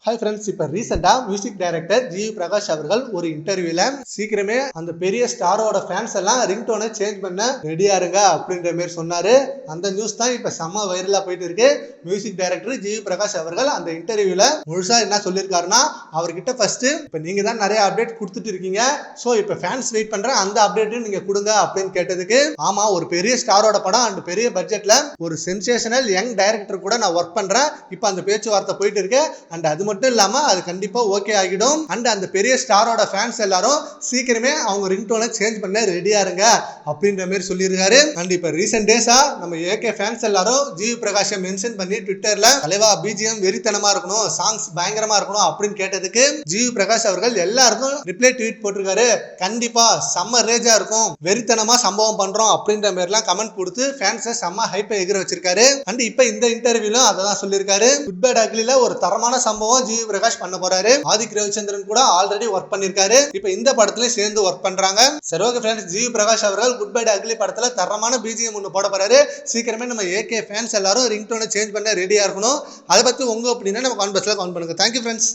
Hi friends, இப்போ ரீசெண்டாக music director G Prakash அவர்கள் ஒரு இன்டர்வியூல சீக்கிரமே அந்த பெரிய ஸ்டாரோட ஃபேன்ஸ் எல்லாம் ரிங்டோனை சேஞ்ச் பண்ண ரெடியா இருங்க அப்படின்ற மாதிரி சொன்னாரு. அந்த நியூஸ் தான் இப்போ செம்ம வைரலா போயிட்டு இருக்கு. மியூசிக் டைரக்டர் ஜி பிரகாஷ் அவர்கள் அந்த இன்டர்வியூல முழுசா என்ன சொல்லியிருக்காருன்னா, அவர்கிட்ட ஃபர்ஸ்ட் இப்போ நீங்க தான் நிறைய அப்டேட் கொடுத்துட்டு இருக்கீங்க, ஸோ இப்போ ஃபேன்ஸ் வெயிட் பண்ற அந்த அப்டேட்டும் நீங்க கொடுங்க அப்படின்னு கேட்டதுக்கு, ஆமா ஒரு பெரிய ஸ்டாரோட படம் அண்ட் பெரிய பட்ஜெட்ல ஒரு சென்சேஷனல் யங் டைரக்டர் கூட நான் ஒர்க் பண்றேன், இப்போ அந்த பேச்சுவார்த்தை போயிட்டு இருக்கு அண்ட் அது மட்டும் இல்லாம அது கண்டிப்பா ஓகே ஆகிடும் அண்ட் அந்த பெரிய ஸ்டாரோட ஃபேன்ஸ் எல்லாரும் சீக்கிரமே அவங்க ரிங்டோனை சேஞ்ச் பண்ண ரெடியா இருங்க அப்படின்ற மாதிரி சொல்லியிருக்காரு. அண்ட் இப்ப ரீசெண்ட் டேஸா நம்ம ஏகே ஃபேன்ஸ் எல்லாரும் ஜி பிரகாஷை மென்ஷன் பண்ணி ட்விட்டர்ல தலைவா பிஜிஎம் வெறித்தனமா இருக்கணும், சாங்ஸ் பயங்கரமா இருக்கணும் அப்படின்னு கேட்டதுக்கு ஜி பிரகாஷ் அவர்கள் எல்லாருக்கும் ரிப்ளை ட்வீட் போட்டிருக்காரு. கண்டிப்பா செம்ம ரேஜா இருக்கும், வெறித்தனமா சம்பவம் பண்றோம் அப்படின்ற மாதிரி எல்லாம் கமெண்ட் கொடுத்து ஃபேன்ஸை செம்ம ஹைப்பை எகிர வச்சிருக்காரு. அண்ட் இப்ப இந்த இன்டர்வியூல அதான் சொல்லியிருக்காரு. குட் பேட் அக்லில ஒரு தரமான சம்பவம் ஜி பிரகாஷ் பண்ண போறாரு. ஆதிக் ரவிச்சந்திரன் கூட ஆல்ரெடி ஒர்க் பண்ணிருக்காரு. இப்போ இந்த படத்துல சேர்ந்து ஒர்க் பண்றாங்க. சரி ஓகே ஃப்ரெண்ட்ஸ், ஜி பிரகாஷ் அவர்கள் குட் பை அக்லி படத்துல தரமான பிஜிஎம் ஒன்று போட போறாரு. சீக்கிரமே நம்ம ஏகே ஃபேன்ஸ் எல்லாரும் ரிங்டோனை சேஞ்ச் பண்ண ரெடியா இருக்கணும். அதை பத்தி உங்க ஒப்பீனியனை நம்ம கான்வர்ஸ்ல கமெண்ட் பண்ணுங்க. Thank you friends.